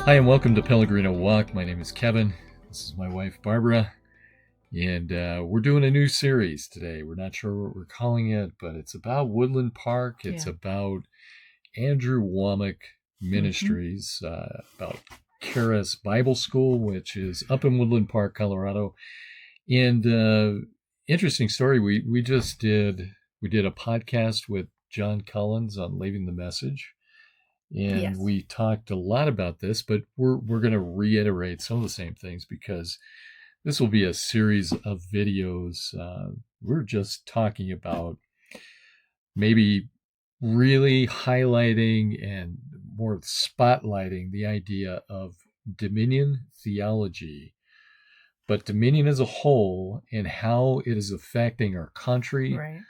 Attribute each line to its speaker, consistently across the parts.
Speaker 1: Hi and welcome to Pellegrino Walk. My name is Kevin. This is my wife Barbara, and we're doing a new series today. We're not sure what we're calling it, but it's about Woodland Park. It's about Andrew Wommack Ministries, about Charis Bible School, which is up in Woodland Park, Colorado. And interesting story. We did a podcast with John Collins on Leaving the Message. And we talked a lot about this, but we're going to reiterate some of the same things because this will be a series of videos. We're just talking about maybe really highlighting and more spotlighting the idea of dominion theology, but dominion as a whole and how it is affecting our country,
Speaker 2: right.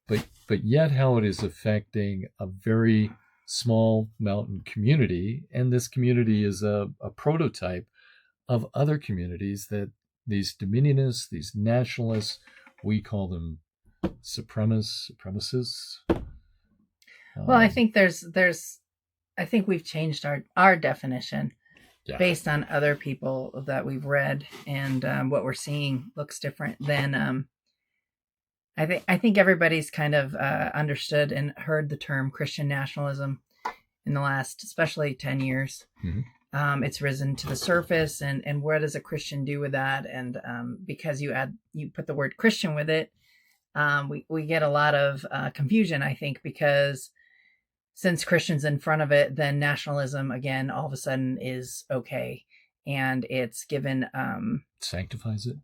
Speaker 1: but yet how it is affecting a very small mountain community, and this community is a prototype of other communities that these Dominionists, these nationalists, we call them supremacists.
Speaker 2: Well, I think I think we've changed our definition based on other people that we've read, and what we're seeing looks different than. I think everybody's kind of understood and heard the term Christian nationalism in the last, especially 10 years.
Speaker 1: Mm-hmm.
Speaker 2: It's risen to the surface, and what does a Christian do with that? And because you put the word Christian with it, we get a lot of confusion, I think, because since Christian's in front of it, then nationalism again all of a sudden is okay, and it's given
Speaker 1: sanctifies it,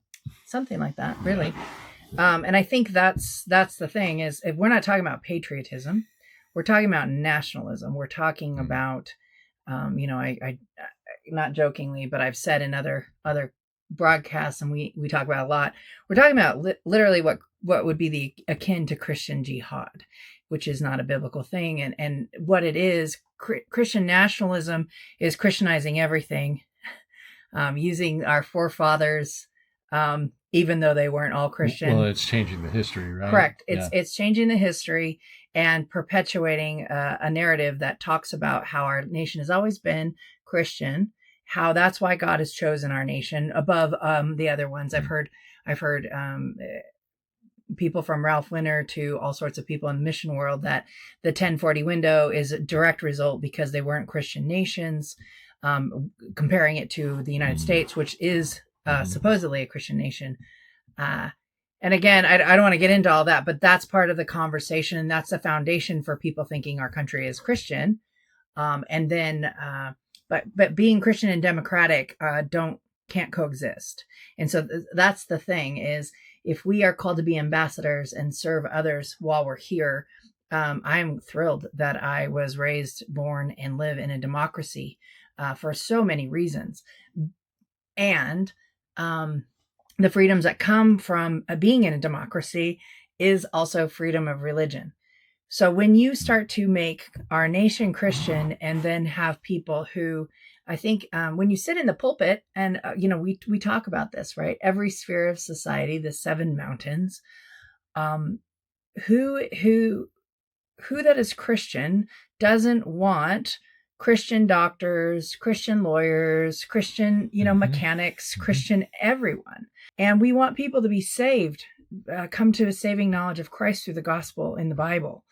Speaker 2: something like that, really. And I think that's the thing is, if we're not talking about patriotism, we're talking about nationalism. We're talking about, I not jokingly, but I've said in other broadcasts, and we talk about a lot. We're talking about literally what would be the akin to Christian jihad, which is not a biblical thing. And what it is, Christian nationalism is Christianizing everything, using our forefathers, even though they weren't all Christian.
Speaker 1: Well, it's changing the history, right?
Speaker 2: Correct. It's changing the history and perpetuating a narrative that talks about how our nation has always been Christian, how that's why God has chosen our nation above the other ones. I've heard people from Ralph Winter to all sorts of people in the mission world that the 1040 window is a direct result because they weren't Christian nations, comparing it to the United States, which is supposedly a Christian nation. And again, I don't want to get into all that, but that's part of the conversation. And that's the foundation for people thinking our country is Christian. And then, but being Christian and democratic, can't coexist. And so that's the thing is, if we are called to be ambassadors and serve others while we're here, I'm thrilled that I was raised, born, and live in a democracy, for so many reasons. And, the freedoms that come from being in a democracy is also freedom of religion. So when you start to make our nation Christian and then have people who, I think, when you sit in the pulpit and, we talk about this, right? Every sphere of society, the 7 mountains, who that is Christian doesn't want Christian doctors, Christian lawyers, Christian, mechanics, Christian everyone. And we want people to be saved, come to a saving knowledge of Christ through the gospel in the Bible.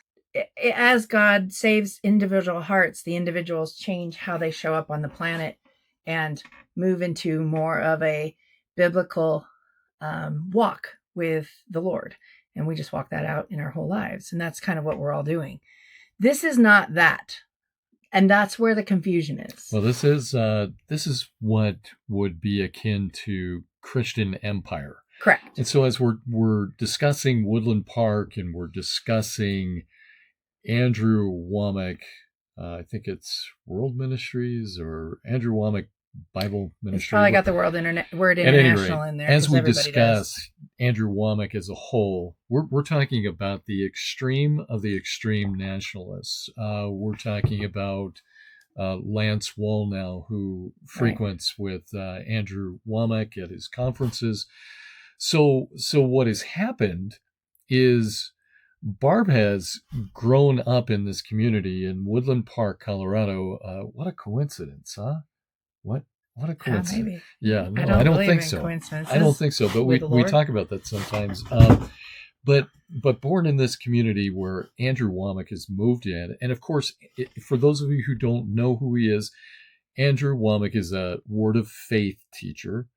Speaker 2: As God saves individual hearts, the individuals change how they show up on the planet and move into more of a biblical walk with the Lord. And we just walk that out in our whole lives. And that's kind of what we're all doing. This is not that. And that's where the confusion is.
Speaker 1: Well, this is what would be akin to Christian empire.
Speaker 2: Correct.
Speaker 1: And so as we're discussing Woodland Park and we're discussing Andrew Wommack, I think it's World Ministries or Andrew Wommack Bible Ministry.
Speaker 2: It's probably got the word international in there.
Speaker 1: As we discuss Andrew Wommack as a whole, we're talking about the extreme of the extreme nationalists. We're talking about Lance Wallnau, who frequents with Andrew Wommack at his conferences. So what has happened is Barb has grown up in this community in Woodland Park, Colorado. What a coincidence, huh? What a coincidence.
Speaker 2: Maybe.
Speaker 1: Yeah, no,
Speaker 2: I don't
Speaker 1: think
Speaker 2: in
Speaker 1: so.
Speaker 2: coincidences
Speaker 1: I don't think so, but we talk about that sometimes. But born in this community where Andrew Wommack has moved in, and of course, for those of you who don't know who he is, Andrew Wommack is a Word of Faith teacher.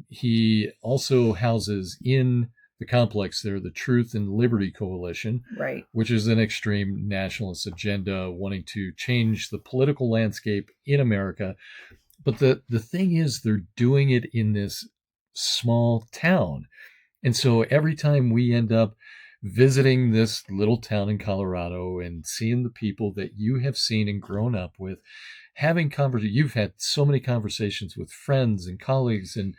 Speaker 1: He also houses in the complex there the Truth and Liberty Coalition,
Speaker 2: right,
Speaker 1: which is an extreme nationalist agenda wanting to change the political landscape in America. But the thing is, they're doing it in this small town. And so every time we end up visiting this little town in Colorado and seeing the people that you have seen and grown up with, having conversations, you've had so many conversations with friends and colleagues and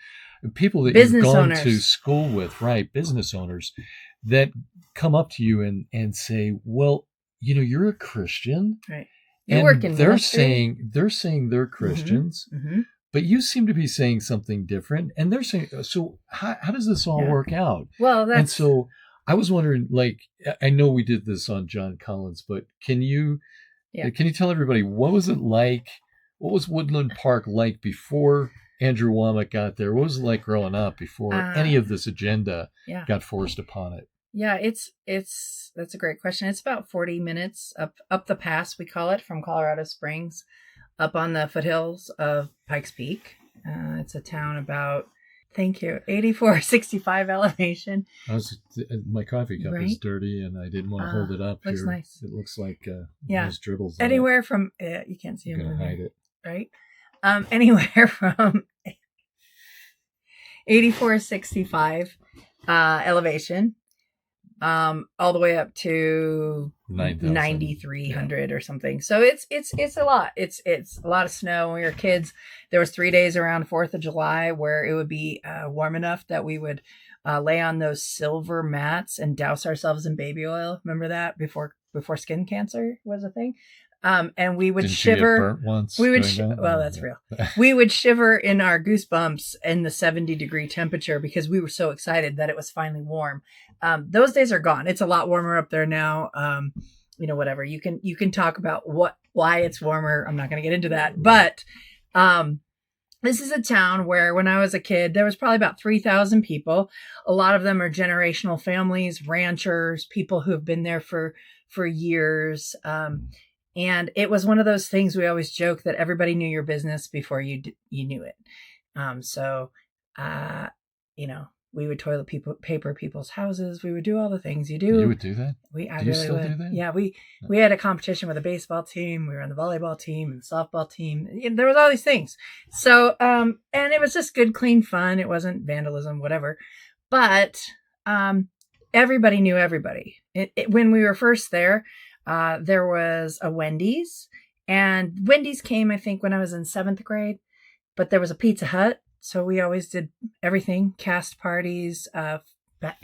Speaker 1: people that
Speaker 2: business
Speaker 1: you've gone
Speaker 2: owners.
Speaker 1: to school with, right? Business owners that come up to you and say, well, you're a Christian.
Speaker 2: Right.
Speaker 1: You
Speaker 2: work in
Speaker 1: they're
Speaker 2: ministry.
Speaker 1: saying they're Christians, but you seem to be saying something different. And they're saying, so how does this all work out?
Speaker 2: Well,
Speaker 1: and so I was wondering, like, I know we did this on John Collins, but can you tell everybody, what was it like? What was Woodland Park like before Andrew Wommack got there? What was it like growing up before any of this agenda got forced upon it?
Speaker 2: Yeah, that's a great question. It's about 40 minutes up the pass, we call it, from Colorado Springs, up on the foothills of Pikes Peak. It's a town about, thank you, 8465 elevation.
Speaker 1: My coffee cup is dirty, and I didn't want to hold it up.
Speaker 2: Looks
Speaker 1: here.
Speaker 2: nice.
Speaker 1: It looks like there's dribbles.
Speaker 2: Anywhere from you can't see them.
Speaker 1: I'm gonna hide it.
Speaker 2: Right. Anywhere from 8465 elevation. All the way up to 9,300 or something. So it's a lot. It's a lot of snow. When we were kids, there was 3 days around 4th of July where it would be warm enough that we would lay on those silver mats and douse ourselves in baby oil. Remember that before skin cancer was a thing? And we would shiver.
Speaker 1: You get burnt once
Speaker 2: we would that's real. We would shiver in our goosebumps in the 70-degree temperature because we were so excited that it was finally warm. Those days are gone. It's a lot warmer up there now. Whatever. You can talk about why it's warmer. I'm not going to get into that. But this is a town where when I was a kid, there was probably about 3,000 people. A lot of them are generational families, ranchers, people who have been there for years. And it was one of those things we always joke that everybody knew your business before you knew it. We would toilet paper people's houses. We would do all the things you do.
Speaker 1: You would do that?
Speaker 2: Do that? Yeah, we had a competition with a baseball team. We were on the volleyball team and softball team. There was all these things. So, and it was just good, clean fun. It wasn't vandalism, whatever. But everybody knew everybody. When we were first there, there was a Wendy's, and Wendy's came, I think, when I was in 7th grade, but there was a Pizza Hut. So we always did everything, cast parties,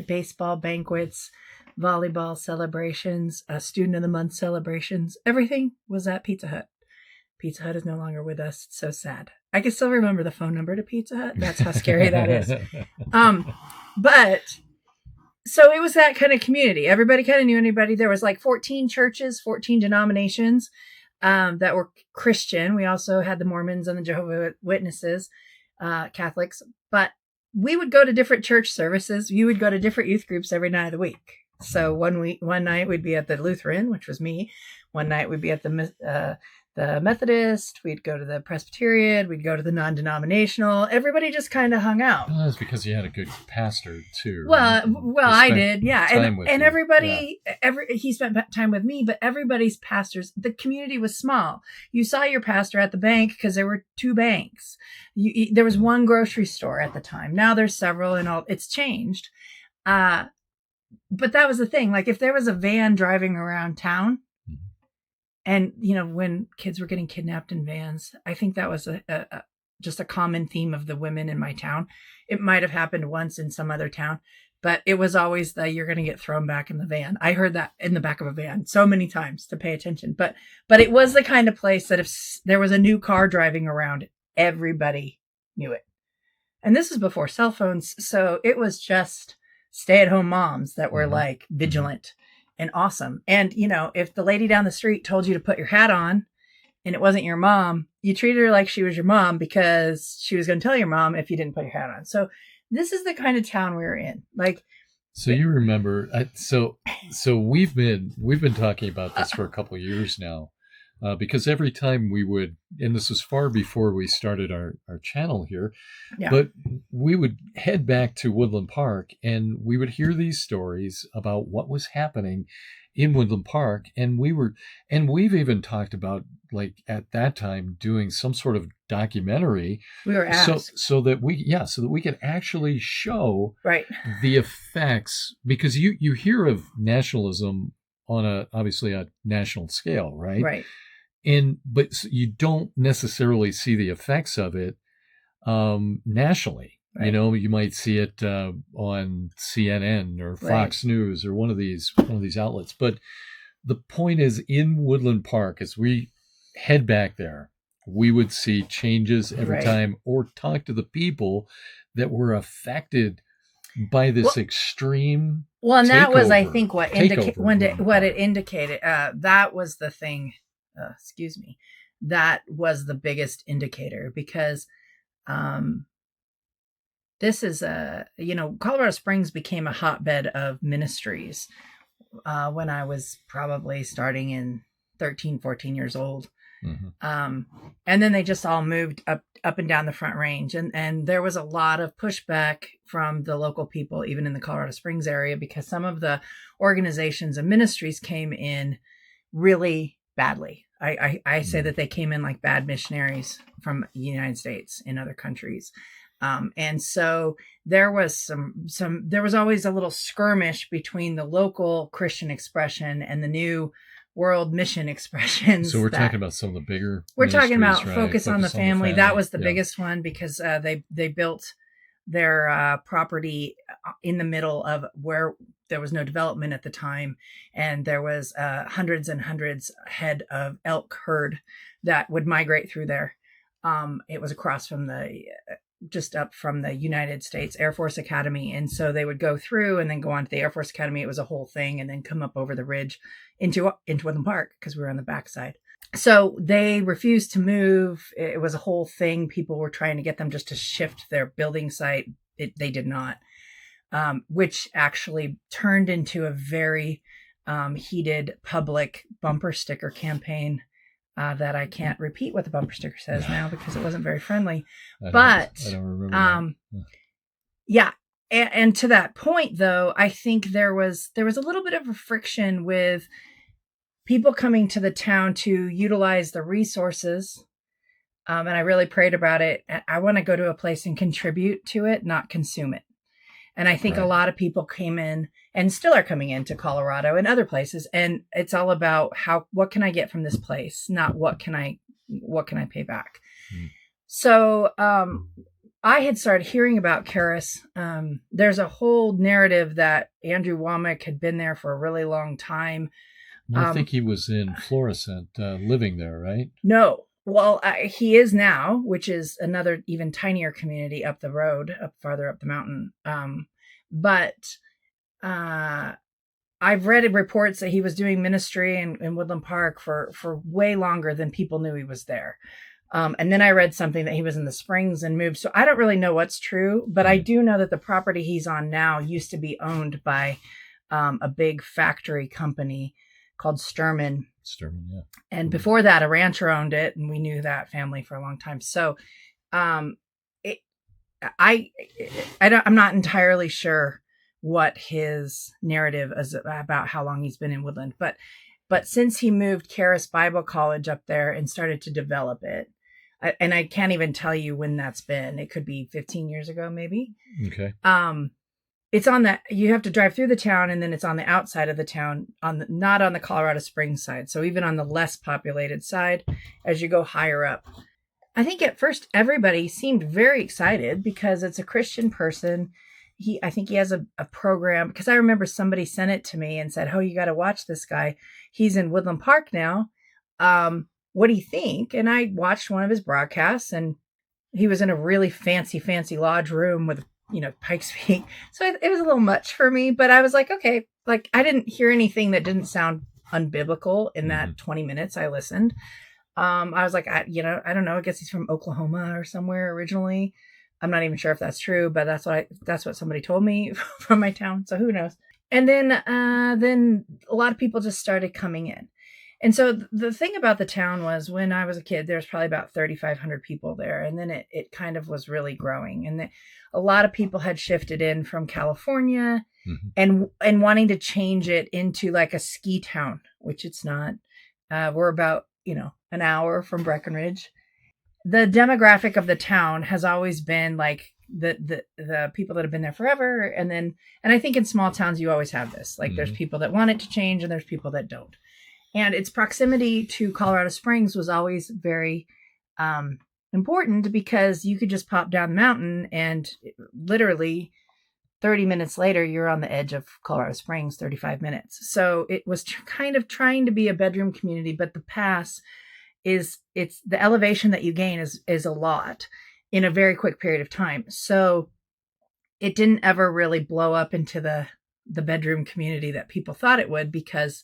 Speaker 2: baseball banquets, volleyball celebrations, student of the month celebrations. Everything was at Pizza Hut. Pizza Hut is no longer with us. It's so sad. I can still remember the phone number to Pizza Hut. That's how scary that is. But so it was that kind of community. Everybody kind of knew anybody. There was like 14 churches, 14 denominations that were Christian. We also had the Mormons and the Jehovah's Witnesses, Catholics. But we would go to different church services. You would go to different youth groups every night of the week. So one night we'd be at the Lutheran, which was me. One night we'd be at the Methodist. We'd go to the Presbyterian. We'd go to the non-denominational. Everybody just kind of hung out.
Speaker 1: Well, that's because you had a good pastor too.
Speaker 2: Well, I did, yeah. And everybody,
Speaker 1: yeah.
Speaker 2: He spent time with me, but everybody's pastors. The community was small. You saw your pastor at the bank because there were 2 banks. There was one grocery store at the time. Now there's several, and it's changed. But that was the thing. Like if there was a van driving around town. And, when kids were getting kidnapped in vans, I think that was just a common theme of the women in my town. It might have happened once in some other town, but it was always you're going to get thrown back in the van. I heard that in the back of a van so many times to pay attention. But it was the kind of place that if there was a new car driving around, everybody knew it. And this is before cell phones. So it was just stay-at-home moms that were like vigilant and awesome. And, if the lady down the street told you to put your hat on, and it wasn't your mom, you treated her like she was your mom because she was going to tell your mom if you didn't put your hat on. So this is the kind of town we were in. Like,
Speaker 1: so you remember, so we've been talking about this for a couple of years now, because every time we would, and this was far before we started our channel here, but we would head back to Woodland Park and we would hear these stories about what was happening in Woodland Park. And we've even talked about, like, at that time doing some sort of documentary.
Speaker 2: We were asked.
Speaker 1: So that we could actually show the effects, because you hear of nationalism on obviously a national scale, right?
Speaker 2: Right.
Speaker 1: But you don't necessarily see the effects of it nationally. Right. You might see it on CNN or Fox News or one of these outlets. But the point is, in Woodland Park, as we head back there, we would see changes every time, or talk to the people that were affected by this extreme.
Speaker 2: Well, and that was, I think, what it indicated. That was the thing. That was the biggest indicator, because this is Colorado Springs became a hotbed of ministries when I was probably starting in 13, 14 years old. Mm-hmm. And then they just all moved up and down the Front Range. And there was a lot of pushback from the local people, even in the Colorado Springs area, because some of the organizations and ministries came in really badly. I say that they came in like bad missionaries from the United States in other countries. And so there was there was always a little skirmish between the local Christian expression and the new world mission expressions.
Speaker 1: So we're talking about some of the bigger.
Speaker 2: We're talking about Focus on the Family. That was the biggest one, because they built their property in the middle of where there was no development at the time, and there was hundreds and hundreds head of elk herd that would migrate through there. It was across from just up from the United States Air Force Academy. And so they would go through and then go on to the Air Force Academy. It was a whole thing, and then come up over the ridge into Woodland Park, because we were on the backside. So they refused to move. It was a whole thing. People were trying to get them just to shift their building site. They did not, which actually turned into a very heated public bumper sticker campaign that I can't repeat what the bumper sticker says now, because it wasn't very friendly. I don't remember. Yeah. And to that point, though, I think there was a little bit of a friction with people coming to the town to utilize the resources. And I really prayed about it. I want to go to a place and contribute to it, not consume it. And I think a lot of people came in and still are coming into Colorado and other places. And it's all about what can I get from this place? Not what can I pay back? Mm. So I had started hearing about Charis. There's a whole narrative that Andrew Wommack had been there for a really long time.
Speaker 1: I think he was in Florissant, living there, right?
Speaker 2: No. Well, he is now, which is another even tinier community up the road, farther up the mountain. But I've read reports that he was doing ministry in Woodland Park for way longer than people knew he was there. And then I read something that he was in the Springs and moved. So I don't really know what's true, but I do know that the property he's on now used to be owned by a big factory company called Sturman.
Speaker 1: Yeah.
Speaker 2: And before that, a rancher owned it, and we knew that family for a long time. So, I'm not entirely sure what his narrative is about how long he's been in Woodland, but since he moved Charis Bible College up there and started to develop it, and I can't even tell you when that's been. It could be 15 years ago, maybe.
Speaker 1: Okay.
Speaker 2: It's you have to drive through the town, and then it's on the outside of the town, not on the Colorado Springs side. So even on the less populated side, as you go higher up. I think at first everybody seemed very excited because it's a Christian person. I think he has a program, because I remember somebody sent it to me and said, "Oh, you got to watch this guy. He's in Woodland Park now. What do you think?" And I watched one of his broadcasts, and he was in a really fancy lodge room with Pikes Peak. So it was a little much for me, but I was like, okay, like I didn't hear anything that didn't sound unbiblical in that 20 minutes I listened. I was like, I don't know. I guess he's from Oklahoma or somewhere originally. I'm not even sure if that's true, but that's what somebody told me from my town. So who knows? And then a lot of people just started coming in. And so the thing about the town was, when I was a kid, there was probably about 3,500 people there. And then it kind of was really growing. And a lot of people had shifted in from California and wanting to change it into like a ski town, which it's not. We're about, an hour from Breckenridge. The demographic of the town has always been like the people that have been there forever. And I think in small towns, you always have this, like there's people that want it to change and there's people that don't. And its proximity to Colorado Springs was always very important, because you could just pop down the mountain and literally 30 minutes later, you're on the edge of Colorado Springs, 35 minutes. So it was kind of trying to be a bedroom community, but the pass it's the elevation that you gain is a lot in a very quick period of time. So it didn't ever really blow up into the bedroom community that people thought it would, because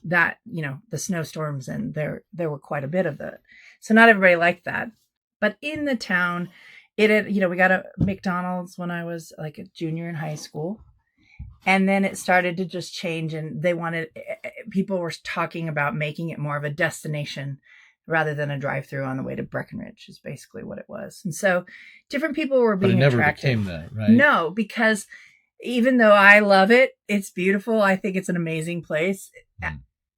Speaker 2: that, the snowstorms, and there were quite a bit of that. So not everybody liked that. But in the town, it had, we got a McDonald's when I was like a junior in high school. And then it started to just change, and people were talking about making it more of a destination rather than a drive-through on the way to Breckenridge, is basically what it was. And so different people were being attracted. But it never
Speaker 1: became that, right?
Speaker 2: No, because even though I love it, it's beautiful. I think it's an amazing place.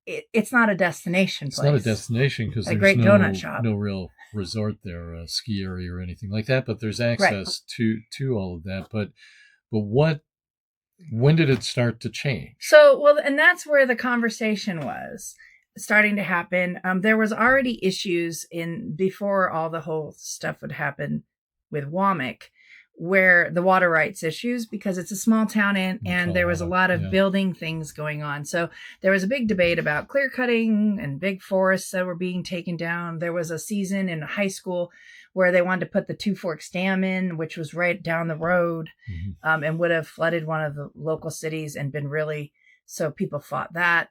Speaker 2: It's not a destination place.
Speaker 1: It's not a destination because there's
Speaker 2: great donut shop.
Speaker 1: No real resort there, a ski area or anything like that. But there's access to all of that. But when did it start to change?
Speaker 2: And that's where the conversation was starting to happen. There was already issues before all the whole stuff would happen with Wommack, where the water rights issues, because it's a small town and there was a lot of building things going on. So there was a big debate about clear cutting and big forests that were being taken down. There was a season in high school where they wanted to put the Two Forks Dam in, which was right down the road, and would have flooded one of the local cities and been so people fought that.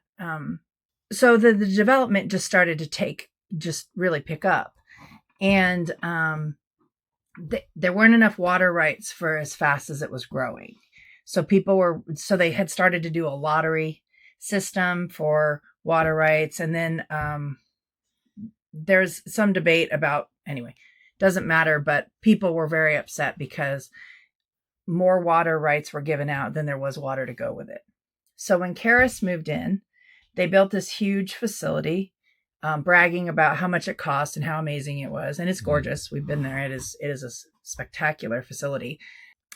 Speaker 2: So the development just started to really pick up. And there weren't enough water rights for as fast as it was growing. So they had started to do a lottery system for water rights. And then there's some debate about, anyway, doesn't matter, but people were very upset because more water rights were given out than there was water to go with it. So when Charis moved in, they built this huge facility, bragging about how much it cost and how amazing it was. And it's gorgeous. We've been there. It is a spectacular facility.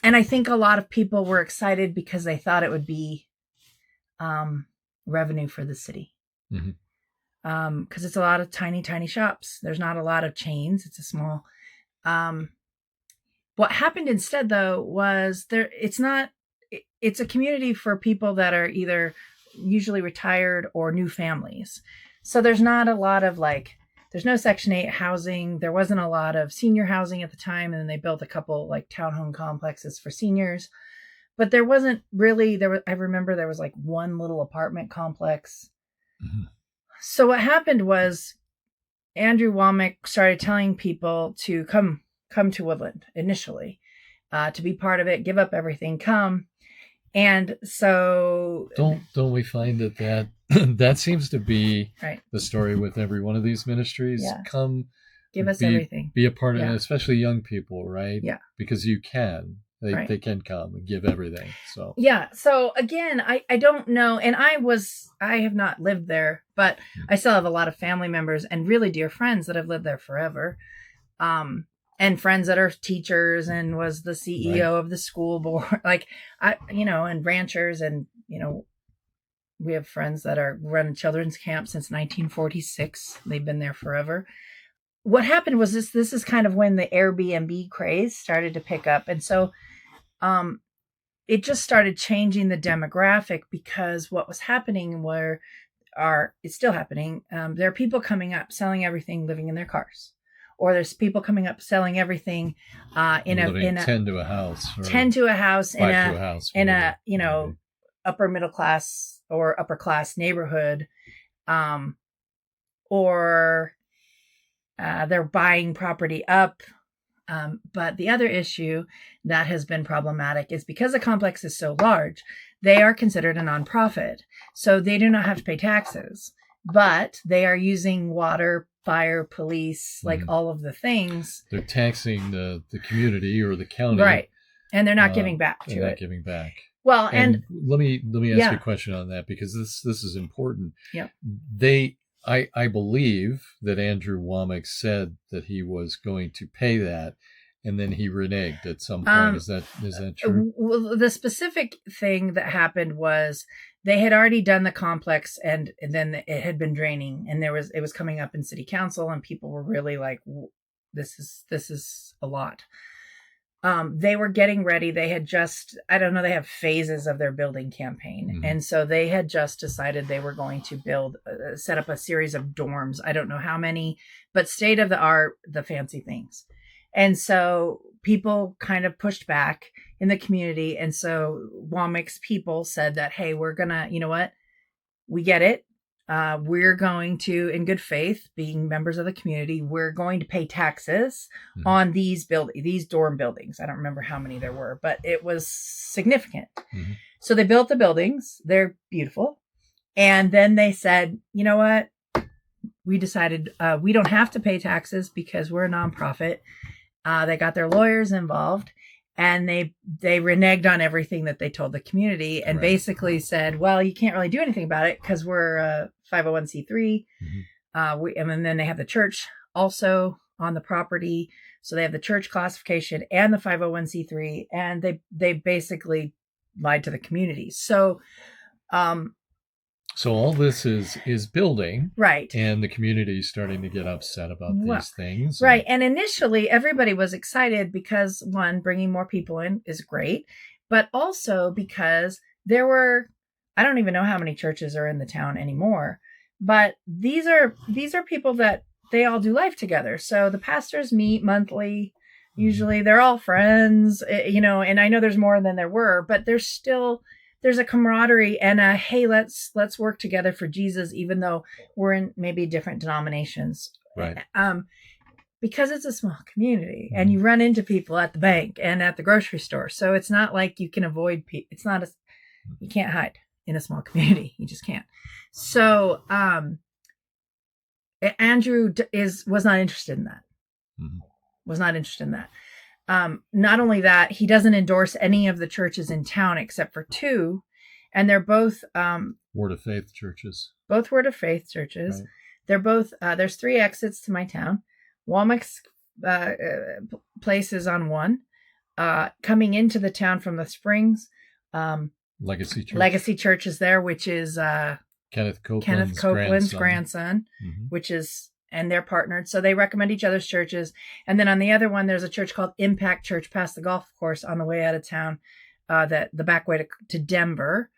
Speaker 2: And I think a lot of people were excited because they thought it would be revenue for the city. Because it's a lot of tiny, tiny shops. There's not a lot of chains. It's a small. What happened instead, though, was it's a community for people that are either usually retired or new families. So there's not a lot of there's no Section 8 housing. There wasn't a lot of senior housing at the time. And then they built a couple townhome complexes for seniors, but there wasn't really, I remember there was one little apartment complex. So what happened was Andrew Wommack started telling people to come to Woodland initially, to be part of it, give up everything, come. And so
Speaker 1: don't we find that that seems to be the story with every one of these ministries? Come,
Speaker 2: give us everything,
Speaker 1: be a part of it, especially young people, right? Because you can. They can come and give everything. So
Speaker 2: So again, I don't know, and I have not lived there, but I still have a lot of family members and really dear friends that have lived there forever, and friends that are teachers and was the CEO of the school board, and ranchers, and we have friends that are running children's camp since 1946. They've been there forever. What happened was this is kind of when the Airbnb craze started to pick up. And so it just started changing the demographic, because what was happening it's still happening. There are people coming up, selling everything, living in their cars. Or there's people coming up, selling everything in a
Speaker 1: 10 to a house,
Speaker 2: 10 to a house in a
Speaker 1: maybe.
Speaker 2: Upper middle class or upper class neighborhood, or They're buying property up. But the other issue that has been problematic is because the complex is so large, they are considered a nonprofit. So they do not have to pay taxes, but they are using water, fire, police, like all of the things.
Speaker 1: They're taxing the community or the county.
Speaker 2: Right. And they're not giving back to it.
Speaker 1: They're not giving back.
Speaker 2: Well, and
Speaker 1: let me ask you a question on that, because this is important.
Speaker 2: Yeah.
Speaker 1: I believe that Andrew Wommack said that he was going to pay that, and then he reneged at some point. Is that true?
Speaker 2: Well, the specific thing that happened was they had already done the complex, and then it had been draining, and it was coming up in city council, and people were really like, "This is a lot." They were getting ready. They had just, I don't know, they have phases of their building campaign. And so they had just decided they were going to set up a series of dorms. I don't know how many, but state of the art, the fancy things. And so people kind of pushed back in the community. And so Wommack's people said that, hey, we're going to, you know what? We get it. We're going to, in good faith, being members of the community, we're going to pay taxes on these dorm buildings. I don't remember how many there were, but it was significant. So they built the buildings. They're beautiful. And then they said, you know what? We decided we don't have to pay taxes because we're a nonprofit. They got their lawyers involved. And they reneged on everything that they told the community and basically said, well, you can't really do anything about it because we're a 501c3. And then they have the church also on the property. So they have the church classification and the 501c3. And they basically lied to the community. So
Speaker 1: all this is building.
Speaker 2: Right.
Speaker 1: And the community is starting to get upset about these things.
Speaker 2: Right. And initially, everybody was excited because, one, bringing more people in is great, but also because there were, I don't even know how many churches are in the town anymore, but these are people that they all do life together. So the pastors meet monthly. Usually they're all friends, and I know there's more than there were, but there's a camaraderie and a, hey, let's work together for Jesus, even though we're in maybe different denominations.
Speaker 1: Right.
Speaker 2: Because it's a small community and you run into people at the bank and at the grocery store. So it's not like you can avoid people. You can't hide in a small community. You just can't. So, Andrew was not interested in that. Was not interested in that. Not only that, he doesn't endorse any of the churches in town except for two, and they're both
Speaker 1: Word of Faith churches.
Speaker 2: Both Word of Faith churches. Right. They're both. There's 3 exits to my town. Wommack's place is on one. Coming into the town from the Springs,
Speaker 1: Legacy Church.
Speaker 2: Legacy Church is there, which is
Speaker 1: Kenneth Copeland's grandson.
Speaker 2: Which is. And they're partnered. So they recommend each other's churches. And then on the other one, there's a church called Impact Church past the golf course on the way out of town, the back way to Denver.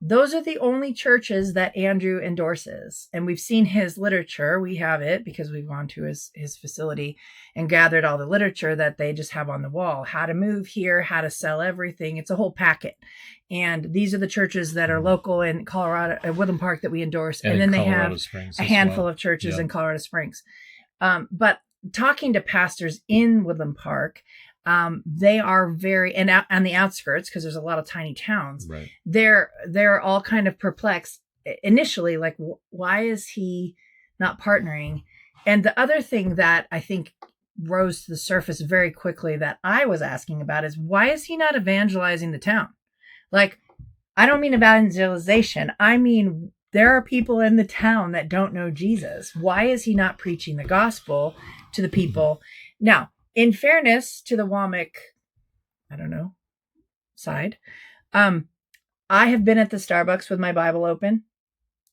Speaker 2: Those are the only churches that Andrew endorses. And we've seen his literature. We have it because we've gone to his facility and gathered all the literature that they just have on the wall. How to move here, how to sell everything. It's a whole packet. And these are the churches that are local in Colorado, at Woodland Park, that we endorse. And then they have a handful of churches in Colorado Springs. But talking to pastors in Woodland Park, they are very, and on the outskirts, because there's a lot of tiny towns,
Speaker 1: right.
Speaker 2: They're all kind of perplexed initially, like, why is he not partnering? And the other thing that I think rose to the surface very quickly that I was asking about is, why is he not evangelizing the town? Like, I don't mean evangelization. I mean, there are people in the town that don't know Jesus. Why is he not preaching the gospel to the people? Now, in fairness to the Wommack, side, I have been at the Starbucks with my Bible open.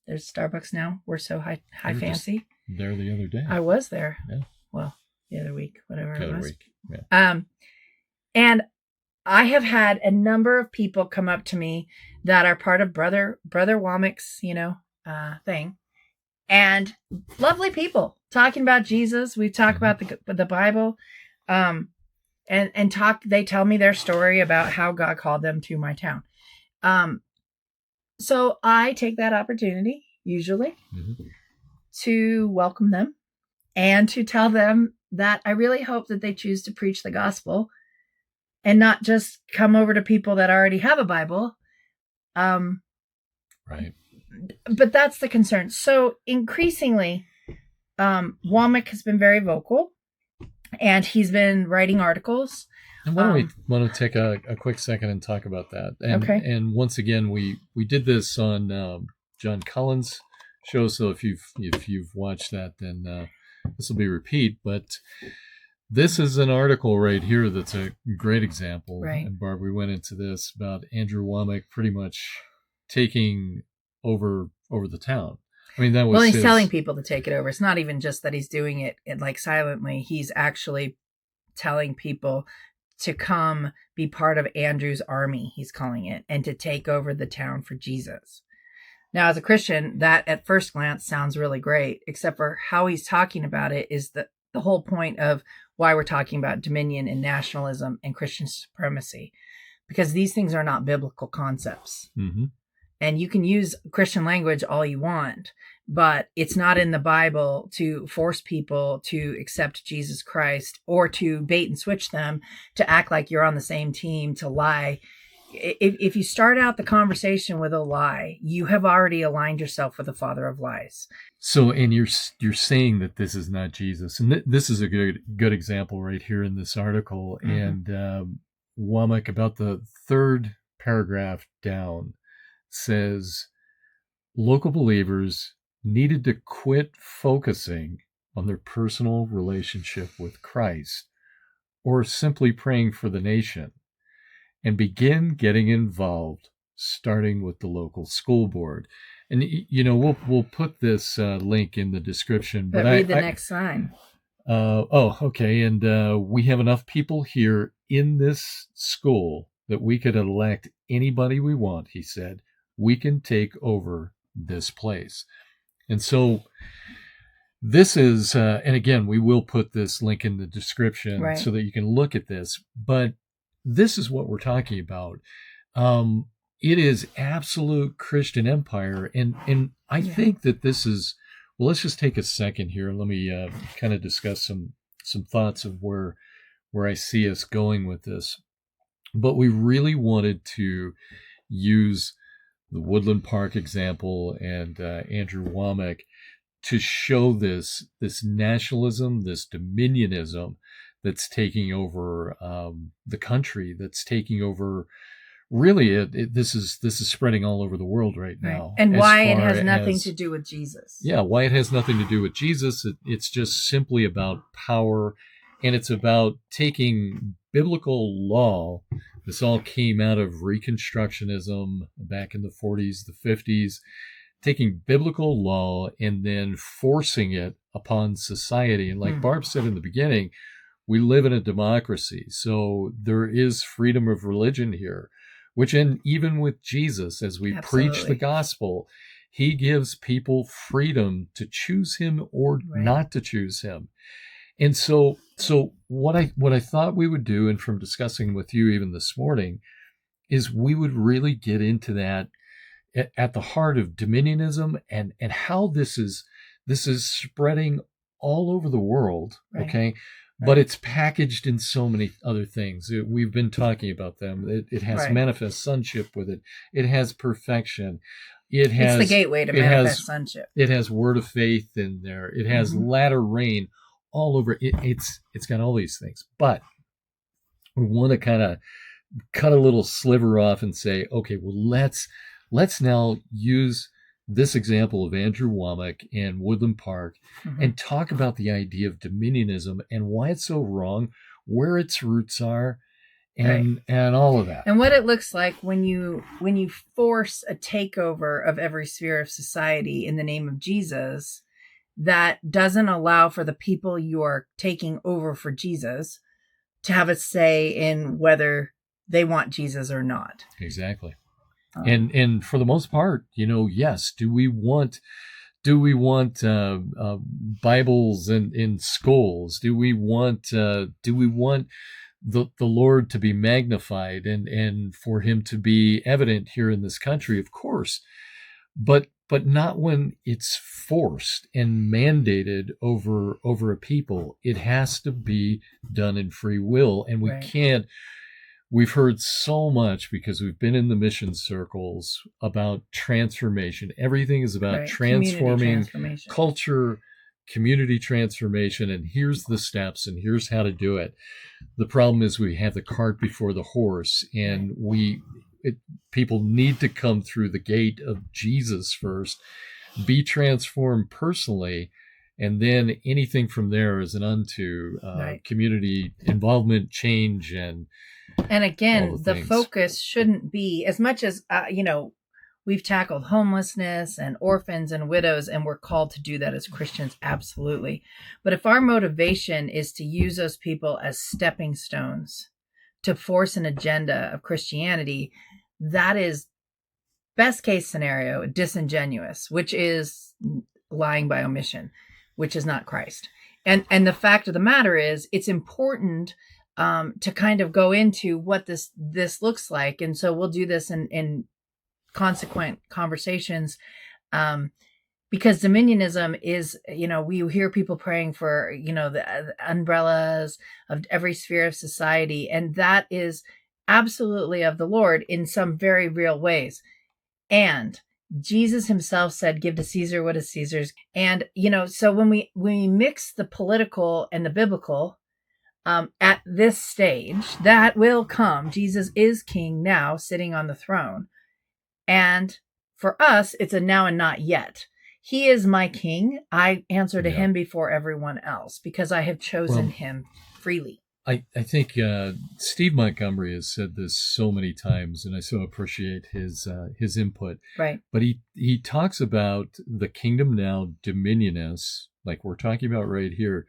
Speaker 2: There's Starbucks now. We're so high fancy.
Speaker 1: There the other day.
Speaker 2: I was there.
Speaker 1: Yeah.
Speaker 2: Well, the other week, whatever it was.
Speaker 1: Yeah.
Speaker 2: And I have had a number of people come up to me that are part of Brother Wommack's, thing, and lovely people talking about Jesus. We talk about the Bible, and talk. They tell me their story about how God called them to my town. So I take that opportunity usually to welcome them and to tell them that I really hope that they choose to preach the gospel and not just come over to people that already have a Bible.
Speaker 1: Right.
Speaker 2: But that's the concern. So increasingly, Wommack has been very vocal, and he's been writing articles.
Speaker 1: And why don't we want to take a quick second and talk about that? And,
Speaker 2: Okay.
Speaker 1: And once again, we did this on John Cullen's show. So if you've watched that, then this will be a repeat. But this is an article right here that's a great example.
Speaker 2: Right.
Speaker 1: And Barb, we went into this about Andrew Wommack pretty much taking over the town. I mean, that was
Speaker 2: he's telling people to take it over. It's not even just that he's doing it like silently. He's actually telling people to come be part of Andrew's army, he's calling it, and to take over the town for Jesus. Now, as a Christian, that at first glance sounds really great, except for how he's talking about it is the whole point of why we're talking about dominion and nationalism and Christian supremacy, because these things are not biblical concepts.
Speaker 1: Mm-hmm.
Speaker 2: And you can use Christian language all you want, but it's not in the Bible to force people to accept Jesus Christ or to bait and switch them to act like you're on the same team, to lie. If you start out the conversation with a lie, you have already aligned yourself with the father of lies.
Speaker 1: So, and you're saying that this is not Jesus, and this is a good example right here in this article. Mm-hmm. And Wommack, about the third paragraph down, says local believers needed to quit focusing on their personal relationship with Christ or simply praying for the nation, and begin getting involved, starting with the local school board. And we'll put this link in the description.
Speaker 2: But read the next sign.
Speaker 1: Okay. And we have enough people here in this school that we could elect anybody we want, he said. We can take over this place. And so this is, and again, we will put this link in the description, right, so that you can look at this. But this is what we're talking about. It is absolute Christian empire. And I think that this is, well, let's just take a second here and let me kind of discuss some thoughts of where I see us going with this. But we really wanted to use the Woodland Park example and Andrew Wommack to show this nationalism, this dominionism that's taking over the country, that's taking over. Really, this is spreading all over the world right now.
Speaker 2: And why it has nothing to do with Jesus.
Speaker 1: Yeah, why it has nothing to do with Jesus. It's just simply about power, and it's about taking biblical law. This all came out of Reconstructionism back in the 40s, the 50s, taking biblical law and then forcing it upon society. And like Barb said in the beginning, we live in a democracy, so there is freedom of religion here, which even with Jesus, as we preach the gospel, he gives people freedom to choose him or not to choose him. And so what I thought we would do, and from discussing with you even this morning, is we would really get into that at the heart of dominionism and how this is spreading all over the world. Right. Okay. But it's packaged in so many other things. We've been talking about them. It has manifest sonship with it. It has perfection. It's
Speaker 2: the gateway to manifest sonship.
Speaker 1: It has word of faith in there. It has latter rain all over. It's got all these things. But we want to kind of cut a little sliver off and say, okay, well, let's now use this example of Andrew Wommack and Woodland Park and talk about the idea of dominionism and why it's so wrong, where its roots are, and all of that.
Speaker 2: And what it looks like when you force a takeover of every sphere of society in the name of Jesus that doesn't allow for the people you are taking over for Jesus to have a say in whether they want Jesus or not.
Speaker 1: Exactly. And for the most part, yes. Do we want Bibles in schools? Do we want the Lord to be magnified and for him to be evident here in this country? Of course. But but not when it's forced and mandated over a people. It has to be done in free will, and we can't. We've heard so much, because we've been in the mission circles, about transformation. Everything is about transforming culture, community transformation, and here's the steps and here's how to do it. The problem is we have the cart before the horse, and people need to come through the gate of Jesus first, be transformed personally, and then anything from there is an unto community involvement, change,
Speaker 2: and again, the focus shouldn't be as much as, we've tackled homelessness and orphans and widows, and we're called to do that as Christians, absolutely. But if our motivation is to use those people as stepping stones to force an agenda of Christianity, that is, best case scenario, disingenuous, which is lying by omission, which is not Christ. And the fact of the matter is, it's important to kind of go into what this looks like. And so we'll do this in consequent conversations, because Dominionism is, we hear people praying for, the umbrellas of every sphere of society. And that is absolutely of the Lord in some very real ways. And Jesus himself said, give to Caesar what is Caesar's. And, so when we mix the political and the biblical, at this stage, that will come. Jesus is king now, sitting on the throne. And for us, it's a now and not yet. He is my king. I answer to him before everyone else, because I have chosen him freely.
Speaker 1: I think Steve Montgomery has said this so many times, and I so appreciate his input.
Speaker 2: Right.
Speaker 1: But he talks about the kingdom now, Dominionists, like we're talking about right here,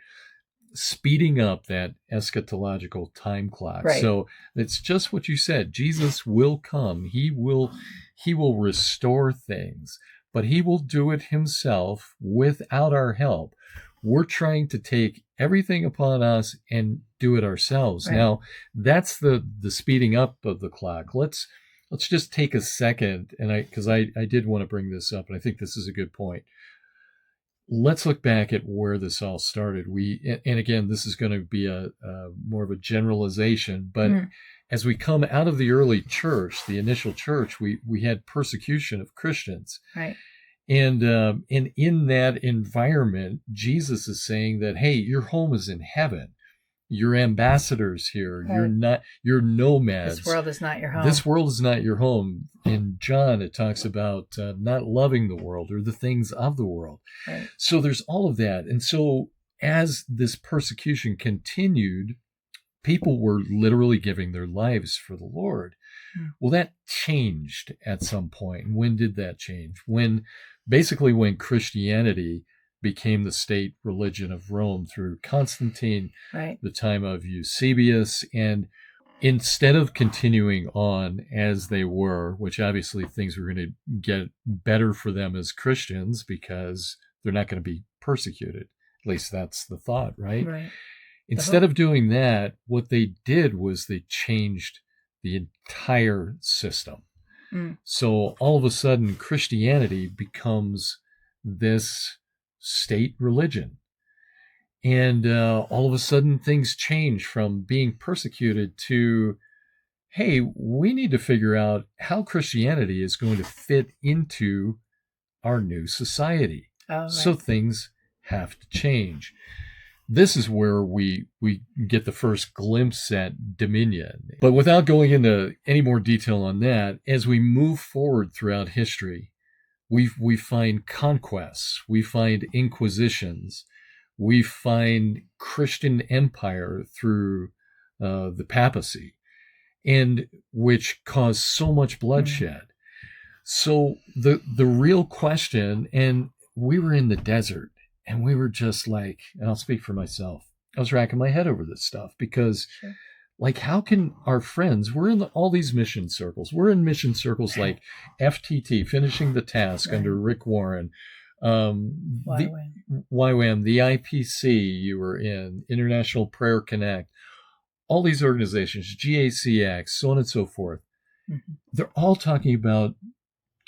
Speaker 1: speeding up that eschatological time clock.
Speaker 2: Right.
Speaker 1: So it's just what you said. Jesus will come. He will restore things, but he will do it himself without our help. We're trying to take everything upon us and do it ourselves.
Speaker 2: Right.
Speaker 1: Now, that's the speeding up of the clock. Let's just take a second, and because I did want to bring this up, and I think this is a good point. Let's look back at where this all started. And again, this is going to be a more of a generalization, but as we come out of the early church, the initial church, we had persecution of Christians.
Speaker 2: Right.
Speaker 1: And in that environment, Jesus is saying that, hey, your home is in heaven. You're ambassadors here. Right. You're nomads.
Speaker 2: This world is not your home.
Speaker 1: This world is not your home. In John, it talks about not loving the world or the things of the world.
Speaker 2: Right.
Speaker 1: So there's all of that. And so as this persecution continued, people were literally giving their lives for the Lord. Well, that changed at some point. And when did that change? When Christianity became the state religion of Rome through Constantine,
Speaker 2: right.
Speaker 1: The time of Eusebius, and instead of continuing on as they were, which obviously things were going to get better for them as Christians because they're not going to be persecuted. At least that's the thought, right?
Speaker 2: Right.
Speaker 1: Instead of doing that, what they did was they changed the entire system. So all of a sudden, Christianity becomes this state religion. And all of a sudden, things change from being persecuted to, hey, we need to figure out how Christianity is going to fit into our new society.
Speaker 2: Oh, right.
Speaker 1: So things have to change. This is where we get the first glimpse at dominion. But without going into any more detail on that, as we move forward throughout history, we find conquests, we find inquisitions, we find Christian empire through the papacy, and which caused so much bloodshed. So the real question, and we were in the desert, and we were just like, and I'll speak for myself, I was racking my head over this stuff because, like, how can our friends, we're in all these mission circles. We're in mission circles like FTT, Finishing the Task, right, under Rick Warren, YWAM, the IPC you were in, International Prayer Connect, all these organizations, GACX, so on and so forth. They're all talking about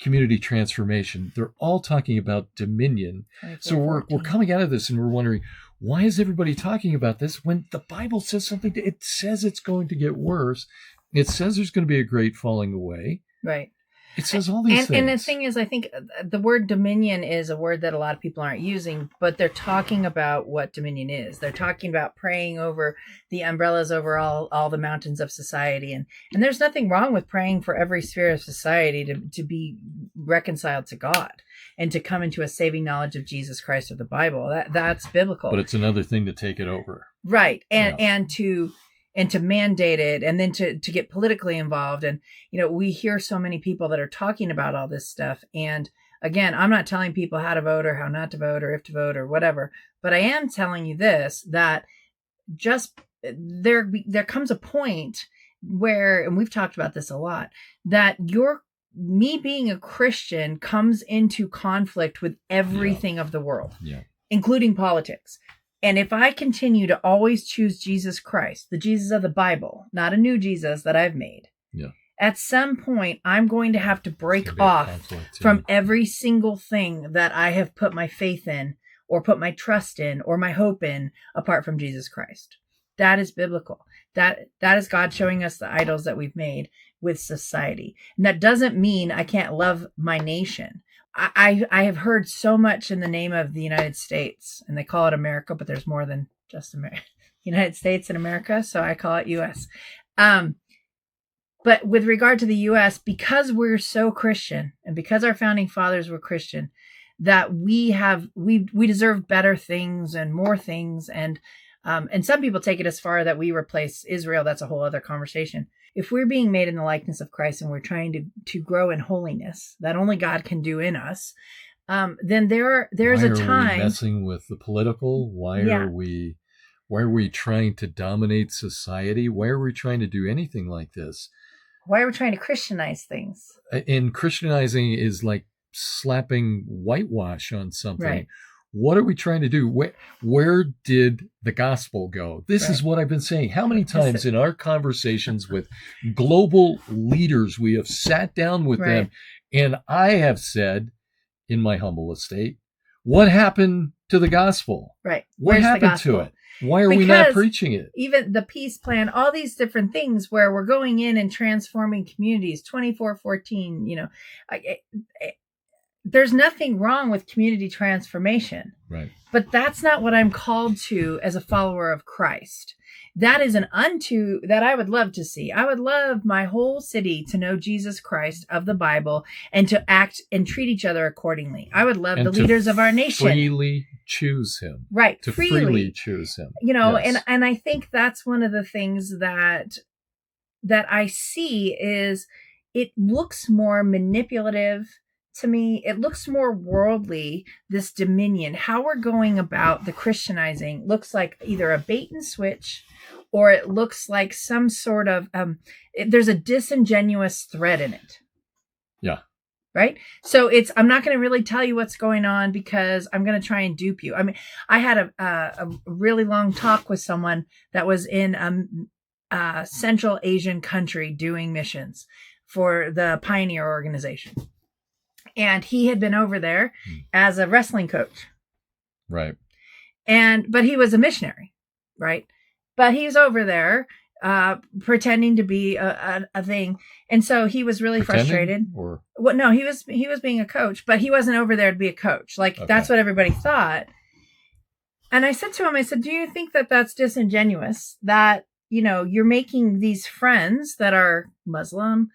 Speaker 1: community transformation. They're all talking about dominion. So we're coming out of this and we're wondering, why is everybody talking about this when the Bible says something? It says it's going to get worse. It says there's going to be a great falling away.
Speaker 2: Right.
Speaker 1: It says all these things.
Speaker 2: And the thing is, I think the word dominion is a word that a lot of people aren't using, but they're talking about what dominion is. They're talking about praying over the umbrellas over all the mountains of society. And there's nothing wrong with praying for every sphere of society to be reconciled to God and to come into a saving knowledge of Jesus Christ of the Bible. That's biblical.
Speaker 1: But it's another thing to take it over.
Speaker 2: Right. And to mandate it, and then to get politically involved. And, we hear so many people that are talking about all this stuff. And again, I'm not telling people how to vote or how not to vote or if to vote or whatever, but I am telling you this, that just there comes a point where, and we've talked about this a lot, that me being a Christian comes into conflict with everything of the world, including politics. And if I continue to always choose Jesus Christ, the Jesus of the Bible, not a new Jesus that I've made, at some point, I'm going to have to break off from every single thing that I have put my faith in or put my trust in or my hope in apart from Jesus Christ. That is biblical. That is God showing us the idols that we've made with society. And that doesn't mean I can't love my nation. I have heard so much in the name of the United States, and they call it America, but there's more than just United States and America, so I call it U.S. But with regard to the U.S., because we're so Christian, and because our founding fathers were Christian, that we deserve better things and more things, and some people take it as far that we replace Israel. That's a whole other conversation. If we're being made in the likeness of Christ and we're trying to grow in holiness that only God can do in us, then there's a time.
Speaker 1: Why are we messing with the political? Why are we trying to dominate society? Why are we trying to do anything like this?
Speaker 2: Why are we trying to Christianize things?
Speaker 1: And Christianizing is like slapping whitewash on something.
Speaker 2: Right.
Speaker 1: What are we trying to do? Where did the gospel go? This is what I've been saying. How many times in our conversations with global leaders we have sat down with them, and I have said, in my humble estate, what happened to the gospel?
Speaker 2: Right.
Speaker 1: What happened to it? Why are we not preaching it?
Speaker 2: Even the peace plan, all these different things where we're going in and transforming communities, 2414, there's nothing wrong with community transformation.
Speaker 1: Right.
Speaker 2: But that's not what I'm called to as a follower of Christ. That is an unto that I would love to see. I would love my whole city to know Jesus Christ of the Bible and to act and treat each other accordingly. I would love the leaders of our nation
Speaker 1: freely choose him.
Speaker 2: Right.
Speaker 1: To freely choose him.
Speaker 2: And I think that's one of the things that I see is it looks more manipulative to me. It looks more worldly, this dominion. How we're going about the Christianizing looks like either a bait and switch, or it looks like some sort of, there's a disingenuous thread in it.
Speaker 1: Yeah.
Speaker 2: Right? So I'm not going to really tell you what's going on because I'm going to try and dupe you. I mean, I had a really long talk with someone that was in a Central Asian country doing missions for the Pioneer organization. And he had been over there as a wrestling coach.
Speaker 1: Right.
Speaker 2: But he was a missionary, right? But he was over there pretending to be a thing. And so he was really frustrated. No, he was being a coach, but he wasn't over there to be a coach. That's what everybody thought. And I said to him, do you think that that's disingenuous? That, you're making these friends that are Muslim,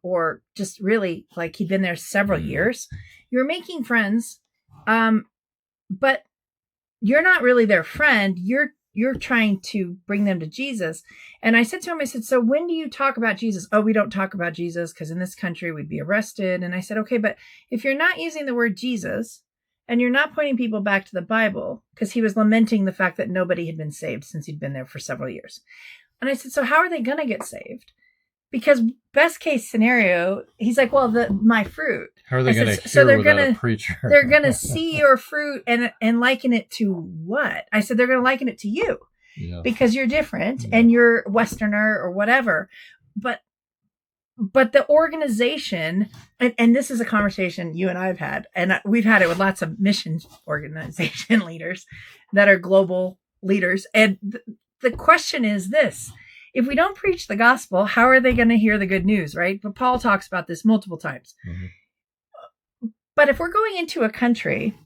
Speaker 2: or just really like he'd been there several years. You're making friends, but you're not really their friend. You're trying to bring them to Jesus. And I said to him, so when do you talk about Jesus? Oh, we don't talk about Jesus because in this country we'd be arrested. And I said, okay, but if you're not using the word Jesus and you're not pointing people back to the Bible, because he was lamenting the fact that nobody had been saved since he'd been there for several years. And I said, so how are they going to get saved? Because best case scenario, he's like, well, my fruit.
Speaker 1: How are they going to hear without a preacher?
Speaker 2: They're going to see your fruit and liken it to what? I said, they're going to liken it to you because you're different and you're Westerner or whatever. But But the organization, and this is a conversation you and I have had, and we've had it with lots of mission organization leaders that are global leaders. And the question is this: if we don't preach the gospel, how are they going to hear the good news, right? But Paul talks about this multiple times. Mm-hmm. But if we're going into a country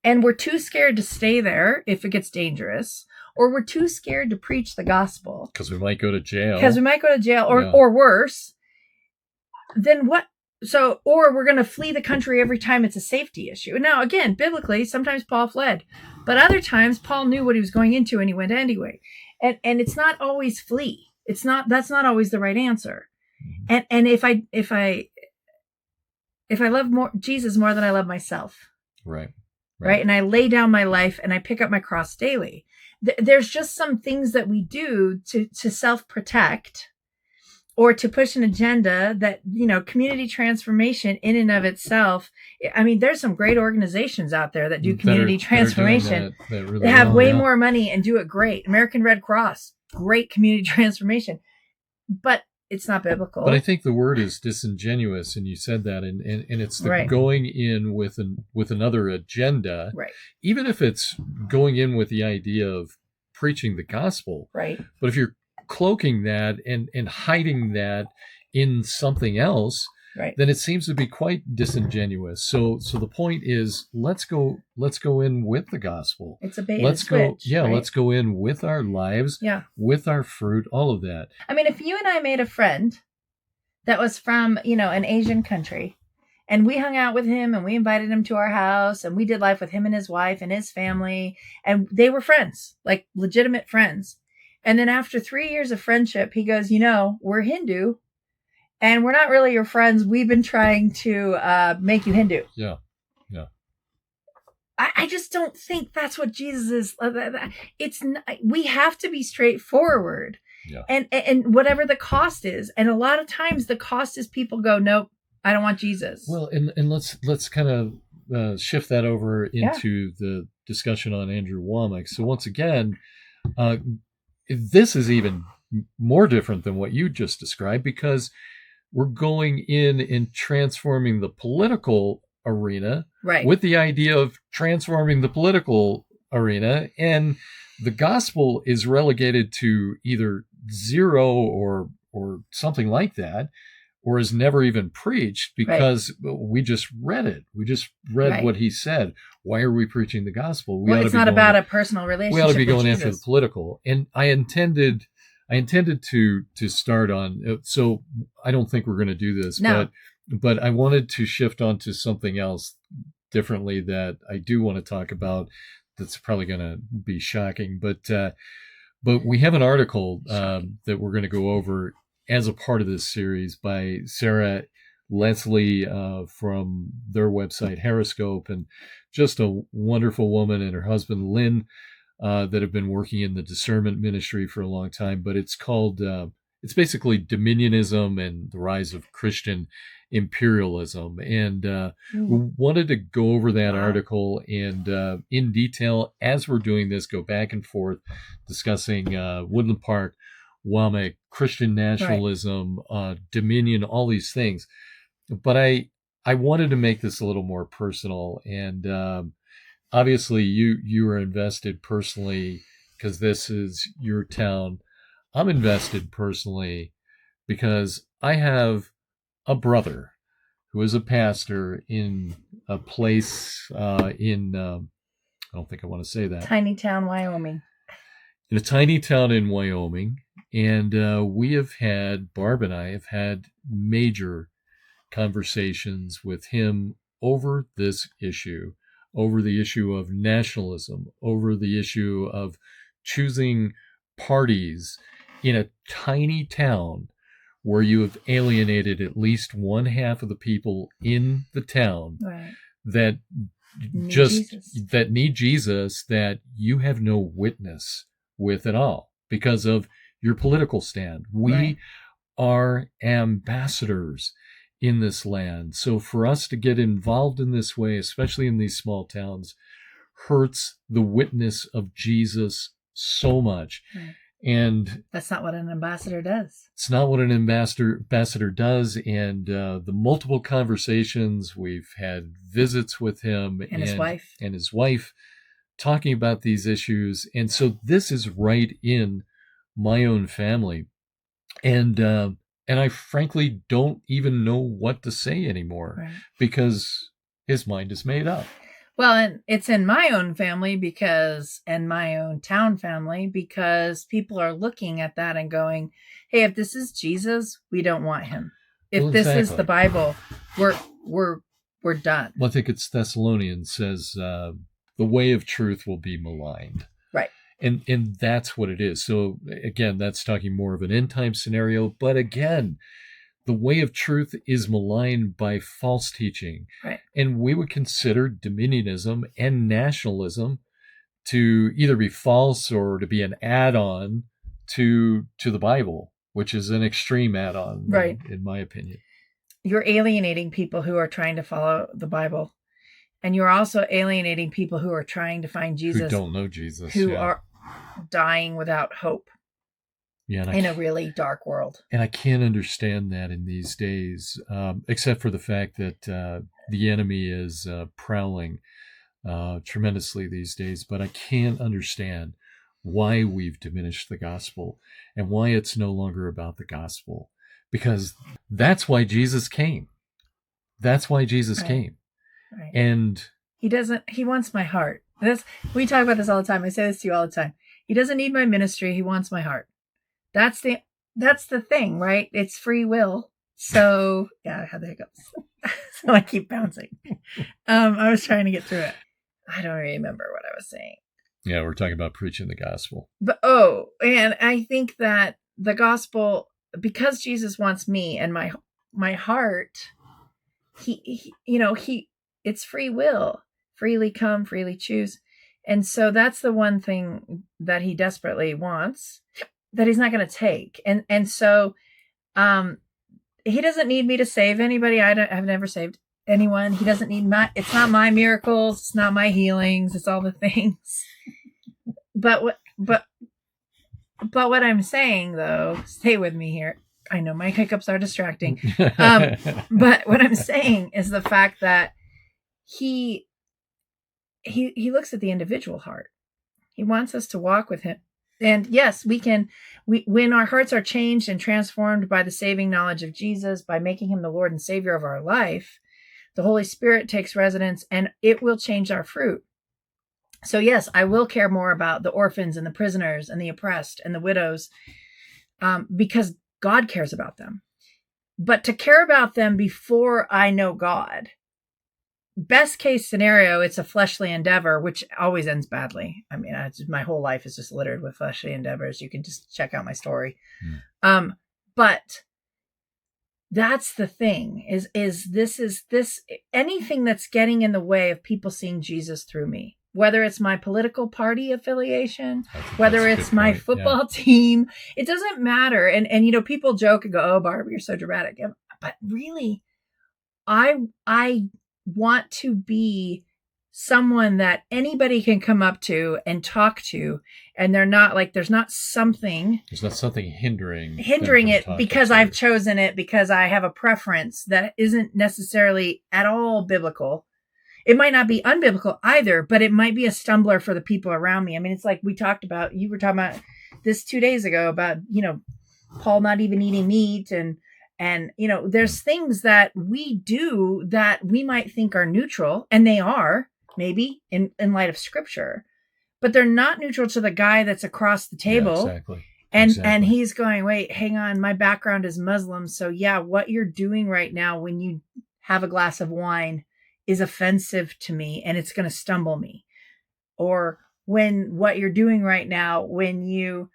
Speaker 2: and we're too scared to stay there if it gets dangerous, or we're too scared to preach the gospel
Speaker 1: because we might go to jail,
Speaker 2: or worse, then what? So, or we're going to flee the country every time it's a safety issue. Now, again, biblically, sometimes Paul fled, but other times Paul knew what he was going into and he went anyway. And it's not always flee. That's not always the right answer. And if I love Jesus more than I love myself, right, and I lay down my life and I pick up my cross daily, there's just some things that we do to self-protect or to push an agenda that, community transformation in and of itself. I mean, there's some great organizations out there that do community transformation. That really have way more money and do it great. American Red Cross, great community transformation, but it's not biblical.
Speaker 1: But I think the word is disingenuous, and you said that, and it's the going in with another agenda,
Speaker 2: right?
Speaker 1: Even if it's going in with the idea of preaching the gospel,
Speaker 2: right?
Speaker 1: But if you're cloaking that and hiding that in something else,
Speaker 2: right,
Speaker 1: then it seems to be quite disingenuous. So the point is, let's go in with the gospel.
Speaker 2: It's a bait and switch.
Speaker 1: Right? Let's go in with our lives, with our fruit, all of that.
Speaker 2: I mean, if you and I made a friend that was from, an Asian country, and we hung out with him and we invited him to our house and we did life with him and his wife and his family, and they were friends, like legitimate friends. And then after 3 years of friendship, he goes, we're Hindu and we're not really your friends. We've been trying to make you Hindu.
Speaker 1: Yeah.
Speaker 2: I just don't think that's what Jesus is. We have to be straightforward, and whatever the cost is. And a lot of times the cost is people go, nope, I don't want Jesus.
Speaker 1: Well, and let's kind of shift that over into the discussion on Andrew Wommack. So once again, this is even more different than what you just described, because we're going in and transforming the political arena,
Speaker 2: right,
Speaker 1: with the idea of transforming the political arena, and the gospel is relegated to either zero or something like that, or is never even preached because we just read it. We just read what he said. Why are we preaching the gospel?
Speaker 2: It's not about a personal relationship.
Speaker 1: We ought to be going
Speaker 2: after
Speaker 1: the political. And I intended to start on. So I don't think we're going to do this, but I wanted to shift on to something else differently that I do want to talk about. That's probably going to be shocking, but we have an article that we're going to go over as a part of this series by Sarah Leslie from their website Harriscope, and just a wonderful woman, and her husband Lynn that have been working in the discernment ministry for a long time. But it's called it's basically Dominionism and the Rise of Christian Imperialism, and we wanted to go over that article and in detail as we're doing this, go back and forth discussing Woodland Park, Wommack, Christian Nationalism, Dominion, all these things. But I wanted to make this a little more personal, and obviously you are invested personally because this is your town. I'm invested personally because I have a brother who is a pastor in a place in I don't think I want to say that.
Speaker 2: Tiny town, Wyoming.
Speaker 1: In a tiny town in Wyoming. And Barb and I have had major conversations with him over this issue, over the issue of nationalism, over the issue of choosing parties in a tiny town where you have alienated at least one half of the people in the town that need Jesus, that you have no witness with at all because of your political stand. We are ambassadors in this land. So for us to get involved in this way, especially in these small towns, hurts the witness of Jesus so much. And
Speaker 2: that's not what an ambassador does.
Speaker 1: It's not what an ambassador does. And the multiple conversations, we've had visits with him
Speaker 2: and his
Speaker 1: wife talking about these issues. And so this is right in my own family. And I frankly don't even know what to say anymore,
Speaker 2: right,
Speaker 1: because his mind is made up.
Speaker 2: Well, and it's in my own family and my own town family, because people are looking at that and going, hey, if this is Jesus, we don't want him. If this is the Bible, we're done.
Speaker 1: Well, I think it's Thessalonians says the way of truth will be maligned.
Speaker 2: Right.
Speaker 1: And that's what it is. So again, that's talking more of an end time scenario. But again, the way of truth is maligned by false teaching.
Speaker 2: Right.
Speaker 1: And we would consider Dominionism and nationalism to either be false or to be an add-on to the Bible, which is an extreme add-on,
Speaker 2: right,
Speaker 1: in my opinion.
Speaker 2: You're alienating people who are trying to follow the Bible. And you're also alienating people who are trying to find Jesus.
Speaker 1: Who don't know Jesus.
Speaker 2: Who are dying without hope.
Speaker 1: Yeah,
Speaker 2: in a really dark world.
Speaker 1: And I can't understand that in these days, except for the fact that the enemy is prowling tremendously these days. But I can't understand why we've diminished the gospel and why it's no longer about the gospel. Because that's why Jesus came. That's why Jesus came.
Speaker 2: Right.
Speaker 1: And
Speaker 2: he wants my heart. We talk about this all the time. I say this to you all the time. He doesn't need my ministry. He wants my heart. That's the thing, right? It's free will. So yeah, I had the hiccups. So I keep bouncing. I was trying to get through it. I don't remember what I was saying.
Speaker 1: Yeah, we're talking about preaching the gospel.
Speaker 2: But and I think that the gospel, because Jesus wants me and my heart, he it's free will. Freely come, freely choose. And so that's the one thing that he desperately wants, that he's not going to take. And so he doesn't need me to save anybody. I've never saved anyone. He doesn't need it's not my miracles. It's not my healings. It's all the things. But what I'm saying, though, stay with me here. I know my hiccups are distracting. But what I'm saying is the fact that he looks at the individual heart. He wants us to walk with him. And yes, when our hearts are changed and transformed by the saving knowledge of Jesus, by making him the Lord and Savior of our life, the Holy Spirit takes residence and it will change our fruit. So yes, I will care more about the orphans and the prisoners and the oppressed and the widows, because God cares about them. But to care about them before I know God, best case scenario, it's a fleshly endeavor, which always ends badly. I mean, my whole life is just littered with fleshly endeavors. You can just check out my story. But that's the thing is anything that's getting in the way of people seeing Jesus through me, whether it's my political party affiliation, whether it's my football team, it doesn't matter. And people joke and go, "Oh, Barb, you're so dramatic." But really, I want to be someone that anybody can come up to and talk to, and there's not something hindering it because I've chosen it, because I have a preference that isn't necessarily at all biblical. It might not be unbiblical either, but it might be a stumbler for the people around me. I mean, it's like you were talking about this 2 days ago about, Paul not even eating meat, and there's things that we do that we might think are neutral, and they are maybe in light of scripture, but they're not neutral to the guy that's across the table.
Speaker 1: Yeah, exactly.
Speaker 2: And he's going, wait, hang on, my background is Muslim. So yeah, what you're doing right now when you have a glass of wine is offensive to me and it's going to stumble me. Or when what you're doing right now, when you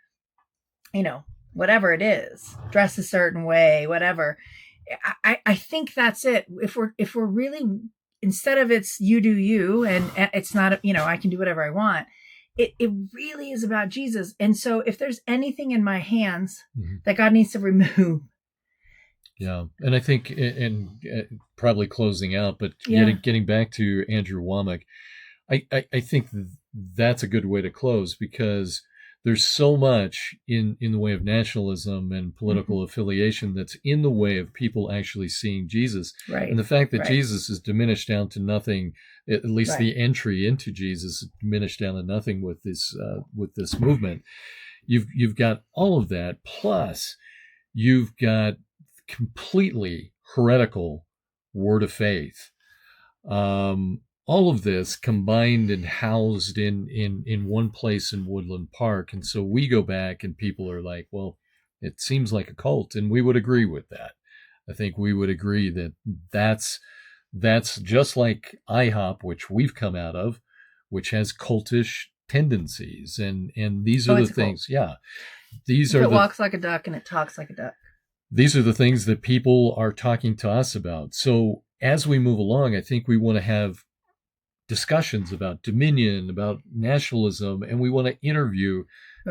Speaker 2: whatever it is, dress a certain way, whatever. I think that's it. If we're really, instead of it's you do you, and it's not, I can do whatever I want. It really is about Jesus. And so if there's anything in my hands that God needs to remove.
Speaker 1: Yeah. And I think, and probably closing out, but getting back to Andrew Wommack, I think that's a good way to close, because there's so much in the way of nationalism and political affiliation that's in the way of people actually seeing Jesus.
Speaker 2: Right.
Speaker 1: And the fact that
Speaker 2: Right.
Speaker 1: Jesus is diminished down to nothing, at least
Speaker 2: Right.
Speaker 1: the entry into Jesus is diminished down to nothing with this movement. You've got all of that, plus you've got completely heretical word of faith. All of this combined and housed in one place in Woodland Park. And so we go back and people are like, well, it seems like a cult. And we would agree with that. I think we would agree that that's just like IHOP, which we've come out of, which has cultish tendencies. And these are the things. Yeah. These are
Speaker 2: it walks like a duck and it talks like a duck.
Speaker 1: These are the things that people are talking to us about. So as we move along, I think we want to have discussions about Dominion, about nationalism, and we want to interview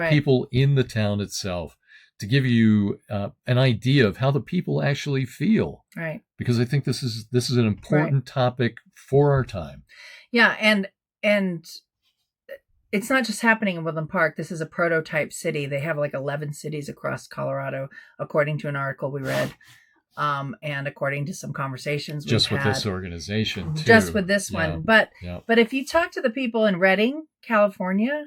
Speaker 1: people in the town itself to give you an idea of how the people actually feel.
Speaker 2: Right.
Speaker 1: Because I think this is an important topic for our time.
Speaker 2: Yeah, and it's not just happening in Woodland Park. This is a prototype city. They have like 11 cities across Colorado, according to an article we read. And according to some conversations we've
Speaker 1: just with
Speaker 2: had,
Speaker 1: this organization too.
Speaker 2: Just with this one. But if you talk to the people in Redding, California,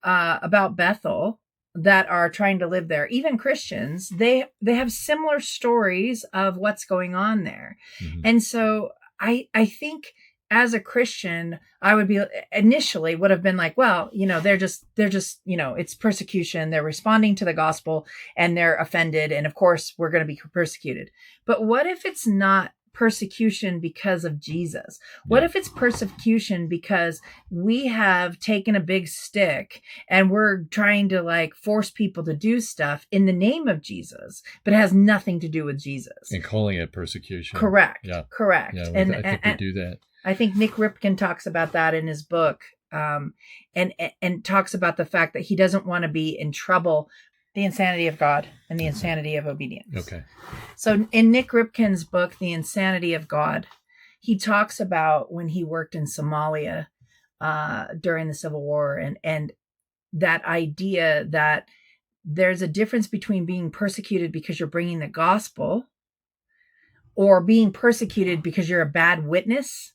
Speaker 2: about Bethel that are trying to live there, even Christians, they have similar stories of what's going on there. Mm-hmm. And so I think as a Christian, I would have been like, well, they're just, it's persecution. They're responding to the gospel and they're offended. And of course we're going to be persecuted. But what if it's not persecution because of Jesus? What if it's persecution because we have taken a big stick and we're trying to like force people to do stuff in the name of Jesus, but it has nothing to do with Jesus?
Speaker 1: And calling it persecution.
Speaker 2: Correct.
Speaker 1: Yeah.
Speaker 2: Correct.
Speaker 1: Yeah,
Speaker 2: and
Speaker 1: I think we do that.
Speaker 2: I think Nick Ripken talks about that in his book, and talks about the fact that he doesn't want to be in trouble, the insanity of God and the insanity of obedience.
Speaker 1: Okay.
Speaker 2: So in Nick Ripken's book, The Insanity of God, he talks about when he worked in Somalia during the Civil War, and that idea that there's a difference between being persecuted because you're bringing the gospel or being persecuted because you're a bad witness.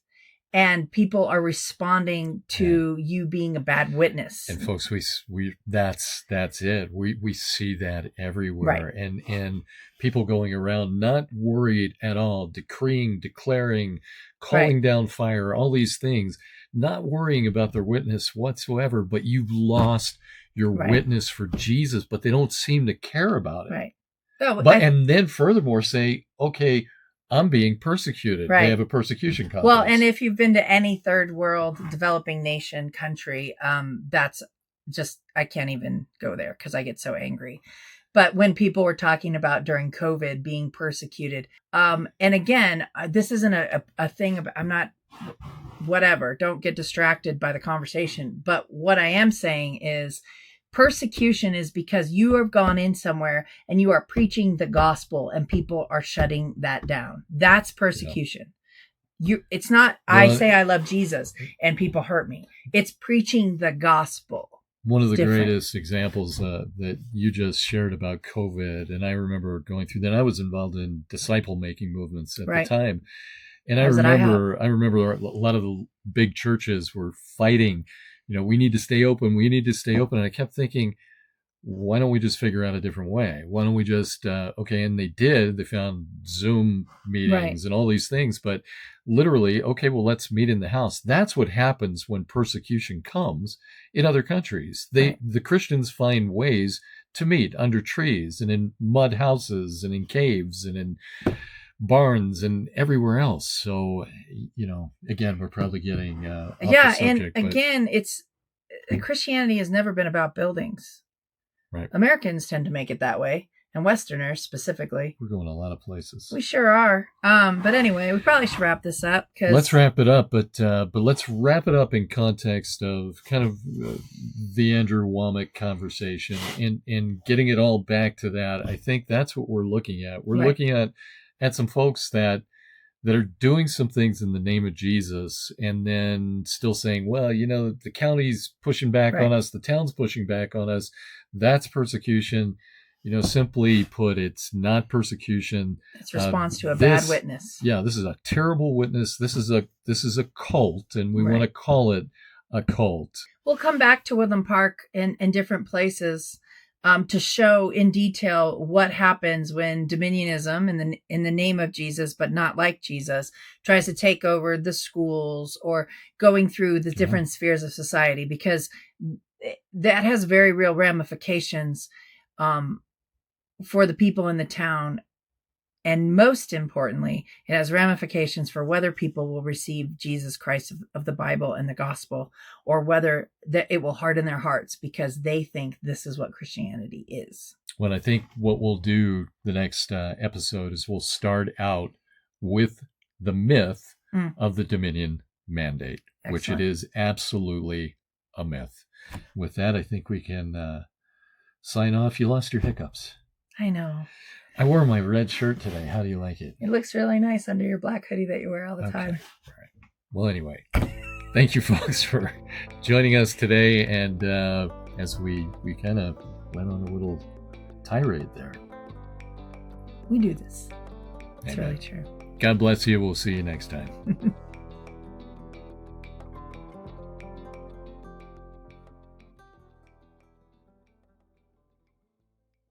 Speaker 2: And people are responding to you being a bad witness.
Speaker 1: And folks, we that's it. We see that everywhere. Right. And people going around not worried at all, decreeing, declaring, calling down fire, all these things, not worrying about their witness whatsoever, but you've lost your witness for Jesus, but they don't seem to care about it.
Speaker 2: Right.
Speaker 1: And then furthermore say, okay, I'm being persecuted. Right. They have a persecution complex.
Speaker 2: Well, and if you've been to any third world developing nation country, that's just, I can't even go there because I get so angry. But when people were talking about during COVID being persecuted, and again, this isn't a thing about, I'm not, whatever, don't get distracted by the conversation. But what I am saying is, persecution is because you have gone in somewhere and you are preaching the gospel and people are shutting that down. That's persecution. It's not, I say I love Jesus and people hurt me. It's preaching the gospel.
Speaker 1: One of the greatest examples that you just shared about COVID, and I remember going through that. I was involved in disciple making movements at the time. And I remember a lot of the big churches were fighting, we need to stay open. We need to stay open. And I kept thinking, why don't we just figure out a different way? Why don't we just, and they did. They found Zoom meetings and all these things. But literally, well, let's meet in the house. That's what happens when persecution comes in other countries. The Christians find ways to meet under trees and in mud houses and in caves and in barns and everywhere else. So, again, we're probably getting off the subject,
Speaker 2: and again, it's Christianity has never been about buildings.
Speaker 1: Right.
Speaker 2: Americans tend to make it that way, and Westerners specifically.
Speaker 1: We're going a lot of places.
Speaker 2: We sure are. But anyway, we probably should wrap this up.
Speaker 1: Let's wrap it up, but let's wrap it up in context of kind of the Andrew Wommack conversation and getting it all back to that. I think that's what we're looking at. We're looking at some folks that that are doing some things in the name of Jesus and then still saying, well, the county's pushing back on us, the town's pushing back on us. That's persecution. Simply put, it's not persecution.
Speaker 2: It's response to a bad witness.
Speaker 1: Yeah, this is a terrible witness. This is a cult, and we want to call it a cult.
Speaker 2: We'll come back to Woodland Park and different places to show in detail what happens when Dominionism, in the name of Jesus, but not like Jesus, tries to take over the schools or going through the different spheres of society, because that has very real ramifications for the people in the town. And most importantly, it has ramifications for whether people will receive Jesus Christ of the Bible and the gospel, or whether it will harden their hearts because they think this is what Christianity is.
Speaker 1: Well, I think what we'll do the next episode is we'll start out with the myth of the Dominion Mandate, which it is absolutely a myth. With that, I think we can sign off. You lost your hiccups.
Speaker 2: I know.
Speaker 1: I wore my red shirt today. How do you like it?
Speaker 2: It looks really nice under your black hoodie that you wear all the time.
Speaker 1: All right. Well, anyway, thank you, folks, for joining us today. And as we kind of went on a little tirade there.
Speaker 2: We do this. It's really true.
Speaker 1: God bless you. We'll see you next time.